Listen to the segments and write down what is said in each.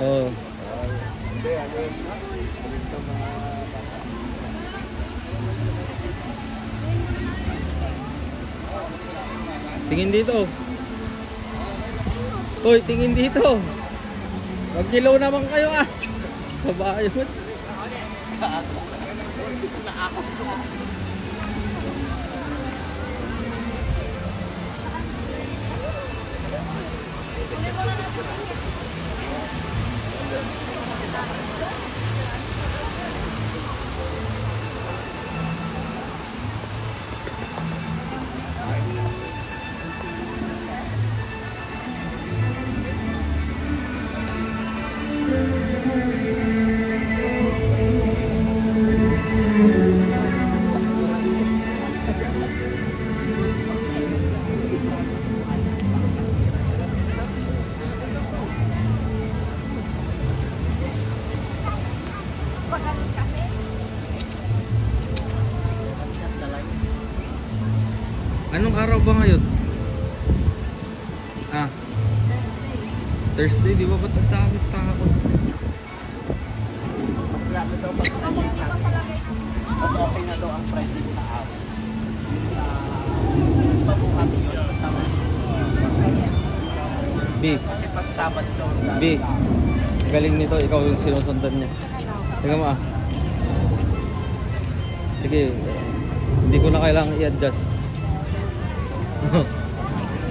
Oo. Hindi, ano yun? Ito mga... Tingin dito. Hoy, tingin dito. Mag-kilaw naman kayo ah. Sabayot. Anong araw ba ngayon? Ah, Thursday, di ba ba't ang dami tao? Mas lalo daw mas okay na daw ang present sa app. Pabukas yun. B, Kasi pag Sabado daw. B, galing nito, ikaw yung sinusundan niya. Tingnan mo ah. Sige, hindi ko na kailangan i-adjust.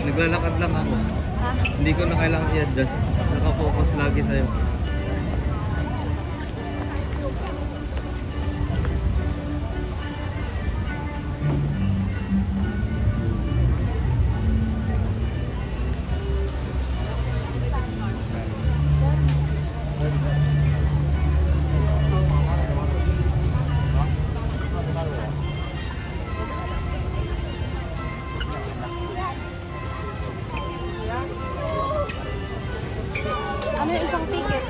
Naglalakad lang ako. Hindi ko na kailangan i-adjust. Nakafocus lagi sa'yo. Ano yung isang ticket?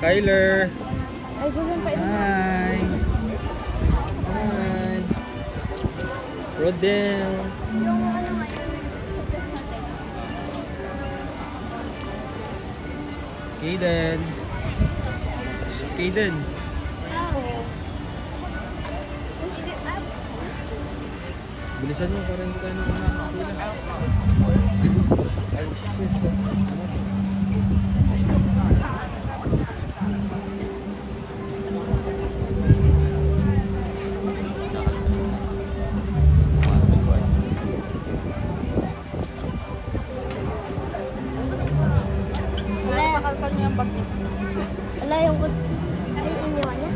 Kyler. Ay, gulan pa ito. Hi. Hi. Rodel. Kaden. Shh, Kaden. Bilisan mo para hindi tayo nakakapila. Ay, shit. Makalkal niyo yung bag niyo. Wala yung iniwan niya.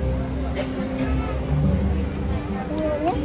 Iniwan niya?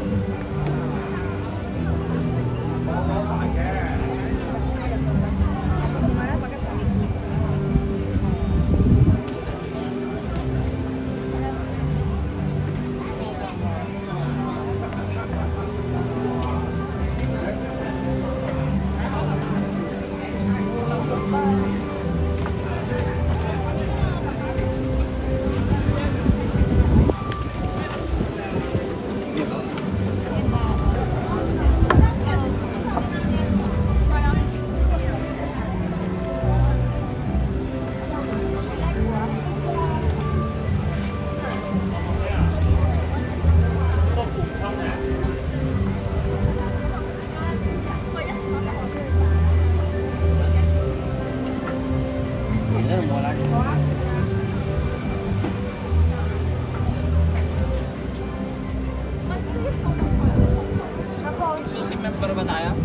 Susi member ba tayo?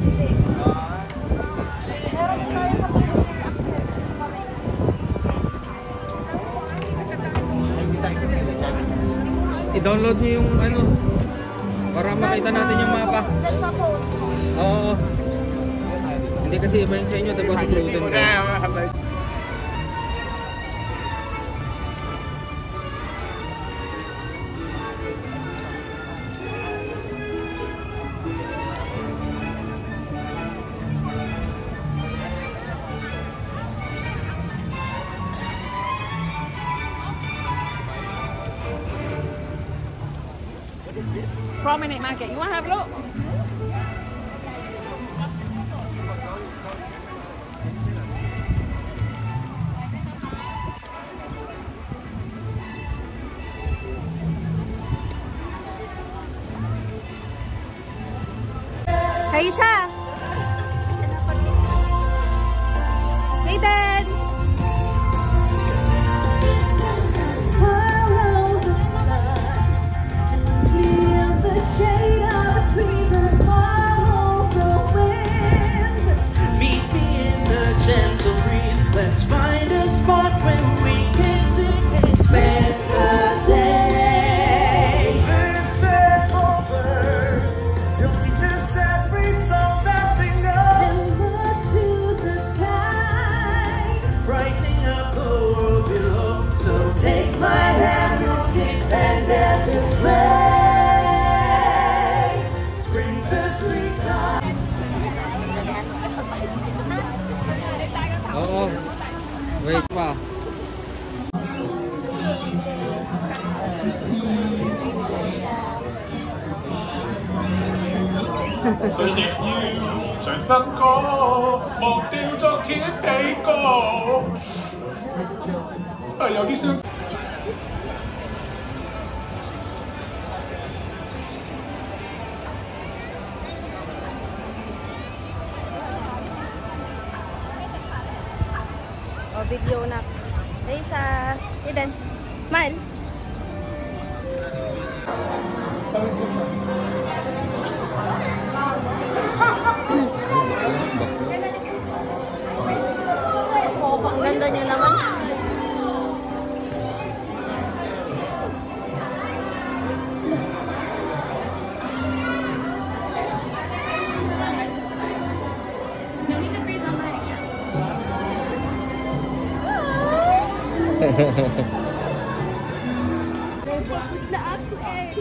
I-download nyo yung ano, para makita natin yung mapa. That's my phone. Oo. Hindi kasi iba yung sa inyo, tapos uploadin ko. Promenade Market. You want to have a look? Kaisha! Hayden! Meet me in the gentle breeze. Let's find a spot where we can sing and spend the day. Listen over. You'll witness every song that we know. And look to the sky, brightening up the world below. So take my hand, we'll skip and dance and play. Spring's the sweet time. Oo. Wait pa. O, video na. Kaisha! Hayden! Smile! Ang ganda niya naman.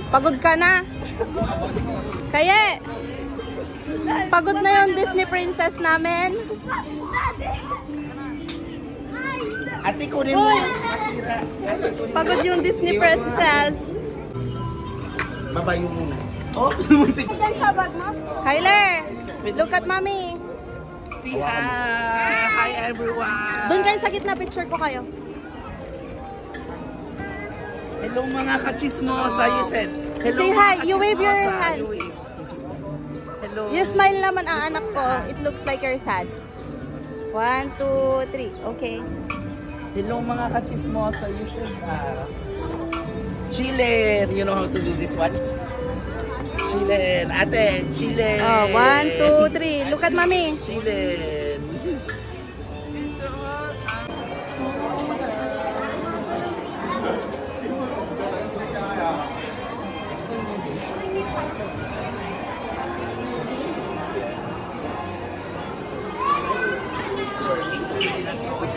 Pagod ka na? Kaya pagod na yung Disney princess namin. Ate, kunin mo yung masira. Pagod yung Disney princess. Babayo muna. Oh, sumuntik. Kyler, look at mommy. Si hi everyone. Doon kayo sa gitna, picture ko kayo. Hello mga kachismosa, you said. Hello Say mga hi, you wave your kachismosa. hand. You wave. Hello. You smile naman ang anak ko. It looks like you're sad. 1, 2, 3. Okay. Hello mga kachismosa, you should chillin. You know how to do this one? Chillin. Ate, chillin. Oh, 1, 2, 3. Look at mommy. Chillin.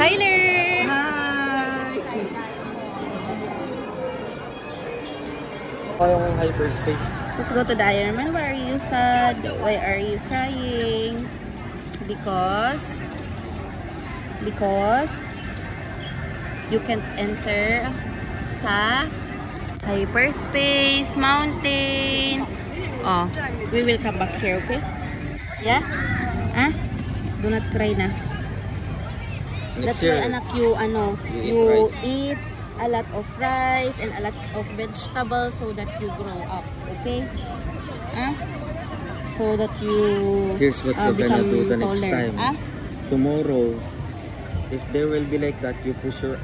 Tyler! Hi! Yung hyperspace. Let's go to the Iron Man. Why are you sad? Why are you crying? Because you can't enter sa hyperspace mountain. Oh, we will come back here, okay? Yeah? Ah? Do not cry na. That's why anak you eat a lot of rice and a lot of vegetables so that you grow up, okay? So that you Here's what you're gonna do the next taller. time. Tomorrow, if there will be like that, you push your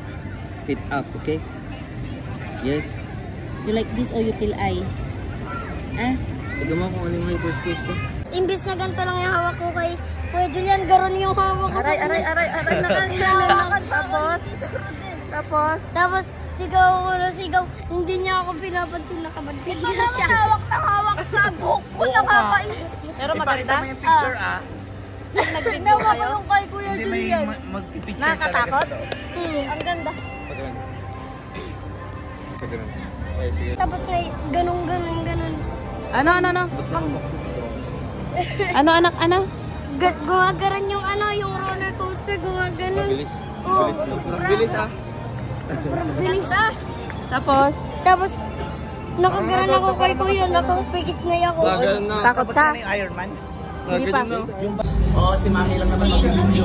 feet up, okay? Yes? You like this or you till I? Tignan mo kung ano yung hyperspace ko. Imbis na ganito lang yung hawak ko kay Kuya Julian, garon yung hawak ko. Aray. Nakagalaw. Tapos Sigaw ako na sigaw. Hindi niya ako pinapansin, nakabadbid niya siya. Hawak na hawak sa buhok ko, nakakainis. Pero maganda. Ipakita mo yung picture Nag-video Nawa ko kayo. yung kay Kuya Hindi may Julian. mag-picture Nakakatakot? Ang ganda. Okay, sige. Tapos na ganun. Ano? Ano anak, ano? Gumagaran yung yung roller coaster, gumaganon. Mabilis. Oo, Mabilis, no? sobra. Bilis ah. Sobrang bilis. Tapos, Nakagaran ako kay Kuya, nakapikit na ako. Bagal na. takot ka? Tapos na yung Iron Man. Hindi pa. Oo, si Mami lang naman mag-video.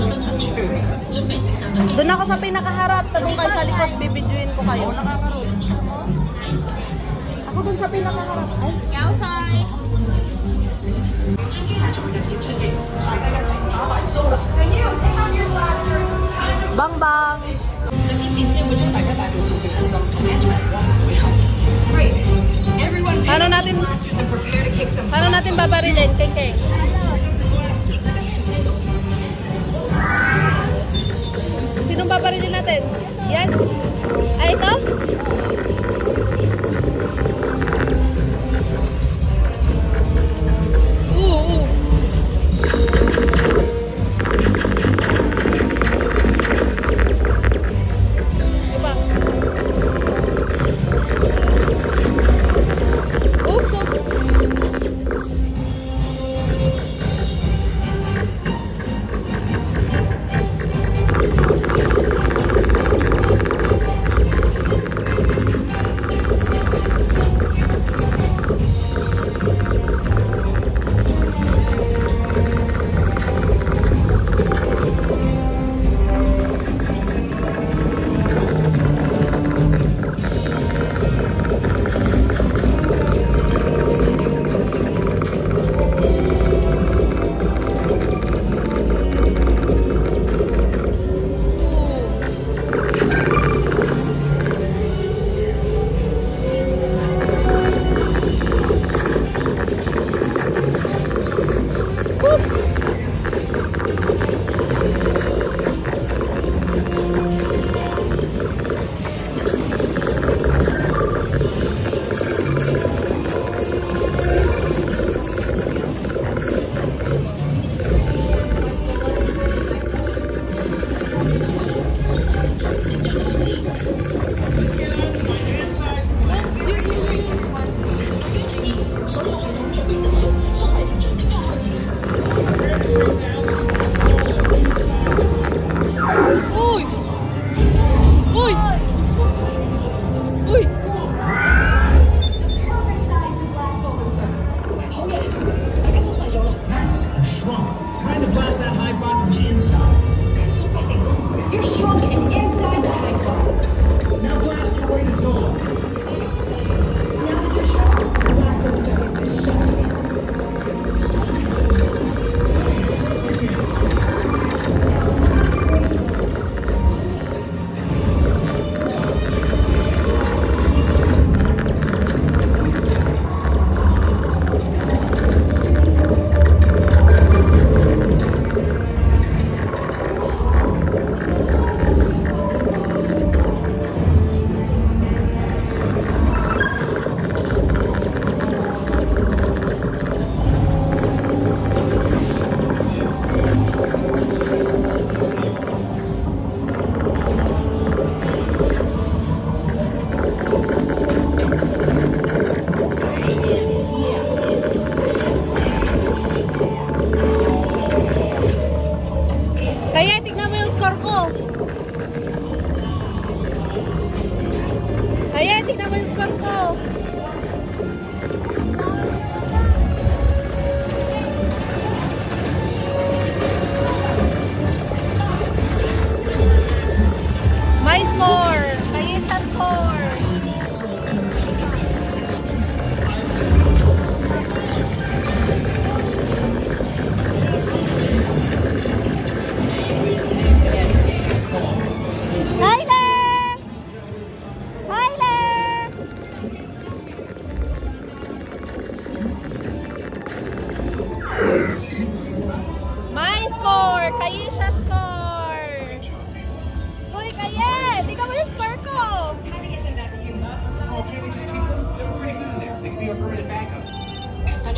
Doon ako sa pinakaharap, talong kayo sa likod, bibidyoin ko kayo. Ako doon sa pinakaharap. Ay, Bang bang! Paano natin babarilin, Keng? Sinong babarilin natin? Yan? Ay, ito? Diba?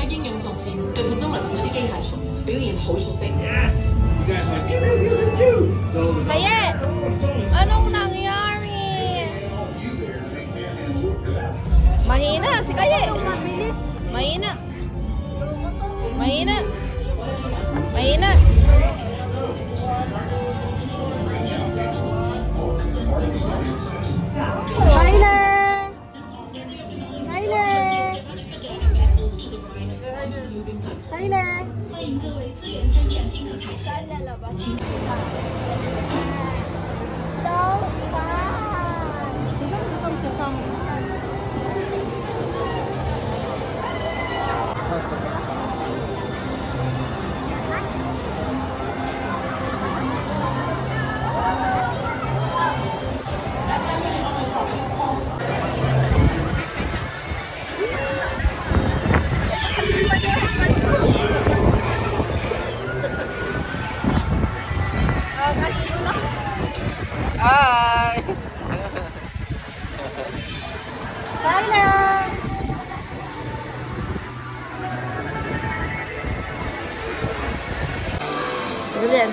喺應用作戰對付蘇聯同嗰啲機械蟲表現好出色。Yes! You guys are like... Kaya, anong nangyari? Mahina si Kaya. Mahina. Mahina. Mahina. Tyler! Tyler! Tyler! 欢迎各位资源参与拼可凯旋。请 Hi! Tyler! Julian,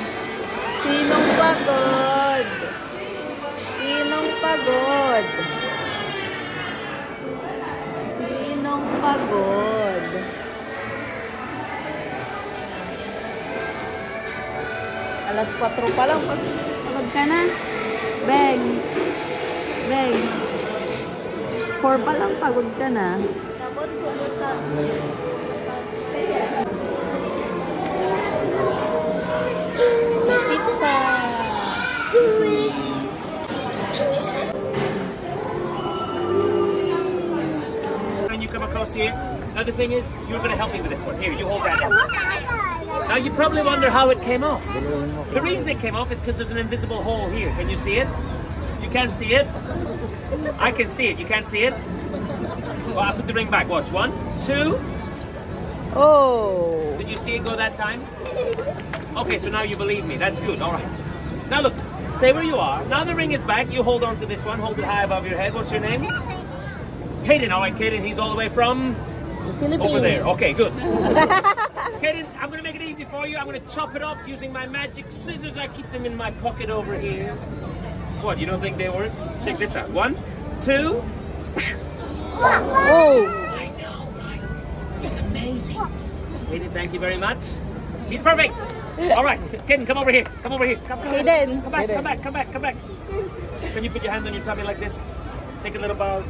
sinong pagod? Sinong pagod? Sinong pagod? Alas 4 pa lang. Pagod ka na. Beng. Beng. 4 pa lang, pagod ka na. Tapos pumunta. May pizza. When you come across here, now the thing is, you're going to help me with this one. Here, you hold that. Now you probably wonder how it came off. The reason it came off is because there's an invisible hole here. Can you see it? You can't see it? I can see it. You can't see it? Well, I'll put the ring back. Watch. 1, 2. Oh. Did you see it go that time? Okay, so now you believe me. That's good. All right. Now look, stay where you are. Now the ring is back. You hold on to this one. Hold it high above your head. What's your name? Kaden. All right, Kaden. He's all the way from... Philippines. Over there. Okay, good. Kaden, I'm going to make it easy for you. I'm going to chop it off using my magic scissors. I keep them in my pocket over here. What, you don't think they work? Check this out. 1, 2. Oh. I know, right? It's amazing. Kaden, thank you very much. He's perfect. All right, Kaden, come over here. Come over here. Come Kaden. Come back, come back, come back, come back. Can you put your hand on your tummy like this? Take a little bow.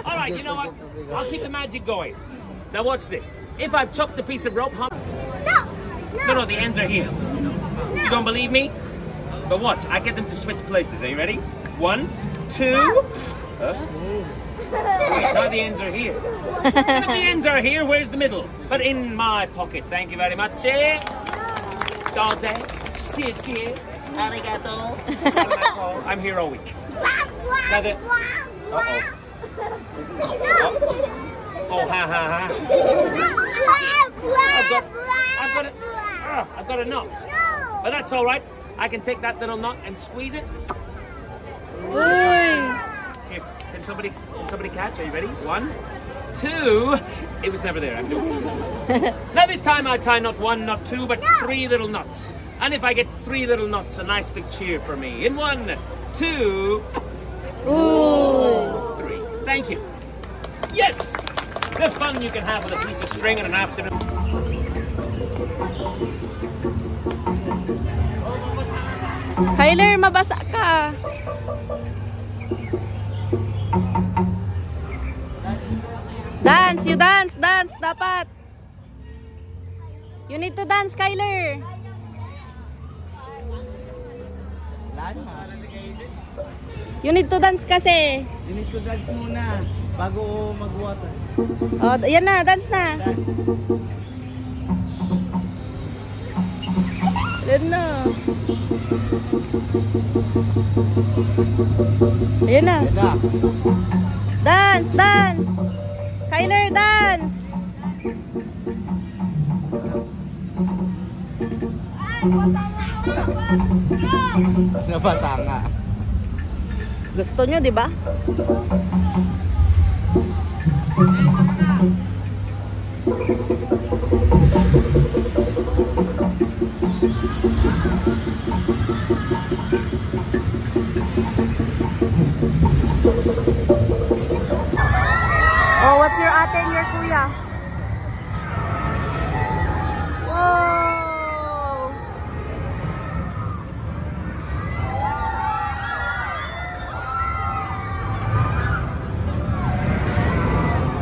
All right, you know what? I'll keep the magic going. Now watch this. If I've chopped a piece of rope, no, the ends are here. You don't believe me? But watch, I get them to switch places. Are you ready? 1, 2. Wait, now the ends are here. Now the ends are here, where's the middle? But in my pocket. Thank you very much. Dante. Arigato. I'm here all week. Now the... Uh-oh. Oh, ha, ha, ha. I've got a knot. But that's all right. I can take that little knot and squeeze it. Here, can somebody catch? Are you ready? 1, 2. It was never there. I'm joking. Now this time I tie not 1, not 2, but 3 little knots. And if I get 3 little knots, a nice big cheer for me. In 1, 2, 3. Thank you. Yes! The fun you can have with a piece of string in an afternoon. Tyler, mabasa ka. Dance, you dance, dapat. You need to dance, Kyler. You need to dance kasi. You need to dance muna bago mag-water. Oh, yan na, dance na. Yan na. Ayan na. Dance, dance. Kyler, dance. Nabasa nga. Gusto nyo, di ba? Oh, what's your ate and your kuya? Whoa!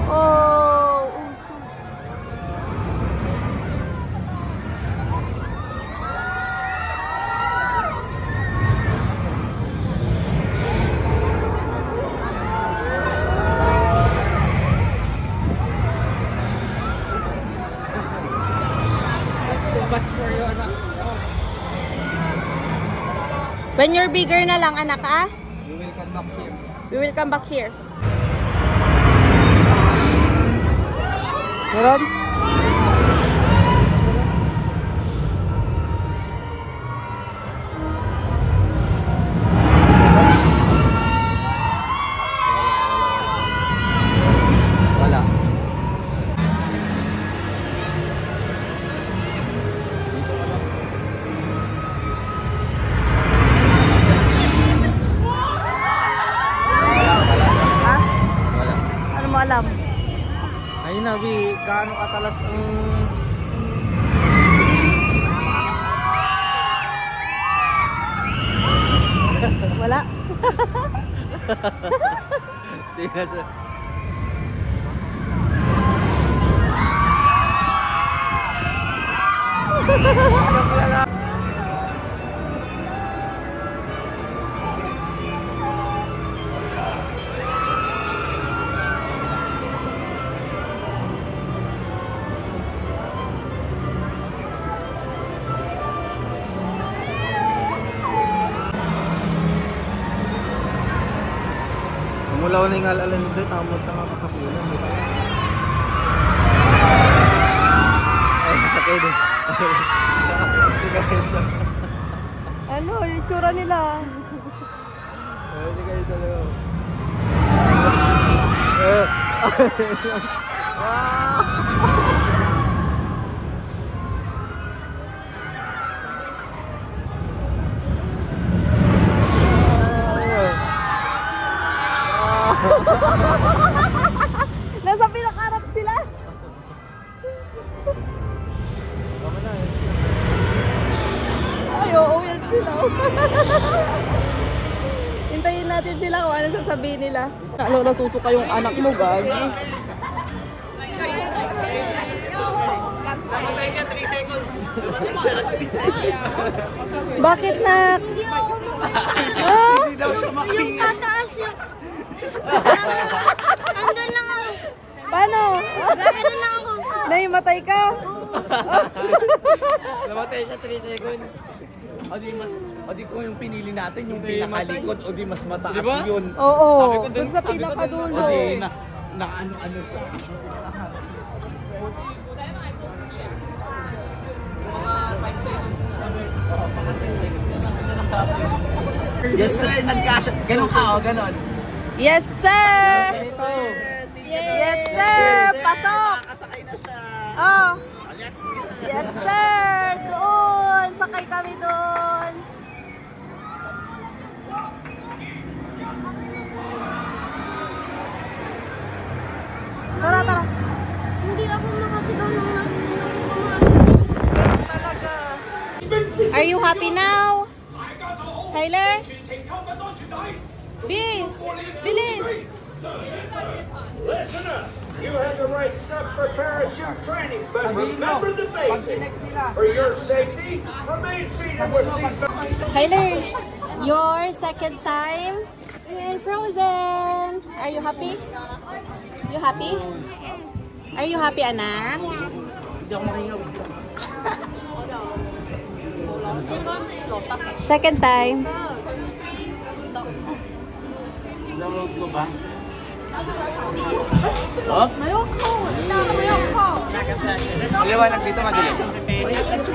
Oh! When you're bigger na lang, anak, ah? We will come back here. We will come back here. Meron? Wala. Ha? Wala. Ano mo alam? Ayun na, Bi. Gaano katalas ang... Wala. Tingnan siya. Mula na yung alalan nito, tamod na kakasapulan. Ay, sakay din. Ano, yung tsura nila. Hindi kayo sa loob. Nasa pinakaharap sila. Tama na eh. Ay, oo, yan sila. Hintayin natin sila kung ano sasabihin nila. Ano, nasusuka yung anak mo, gagi. Namatay siya 3 seconds. Namatay siya 3 seconds. Bakit na? Hindi ako Hindi daw siya yung makahinga. tataas yung... Nandun lang ako. Paano? Gano'n lang ako. Naimatay ka? Namatay siya 3 seconds. O di kung yung pinili natin, yung pinakalikod, o di mas mataas yun. Oo, dun sa pinakadulo. O di na ano-ano siya. Yes sir, nagkasya. Ganon ka o, ganon. Yes, sir! Yes, sir! Pasok! Nakasakay na siya. Oh, Let's go. yes, sir! Doon! Sakay kami doon. Tara, tara. Hindi ako makasigaw ng Are you happy now? Tyler? B! Bilis! Listen up. You have the right stuff for parachute training, but remember the basics. For your safety, remain seated with seatbelt. Tyler, your second time in Frozen. Are you happy? You happy? Are you happy, anak? Second time. Maliwanag dito, madilim.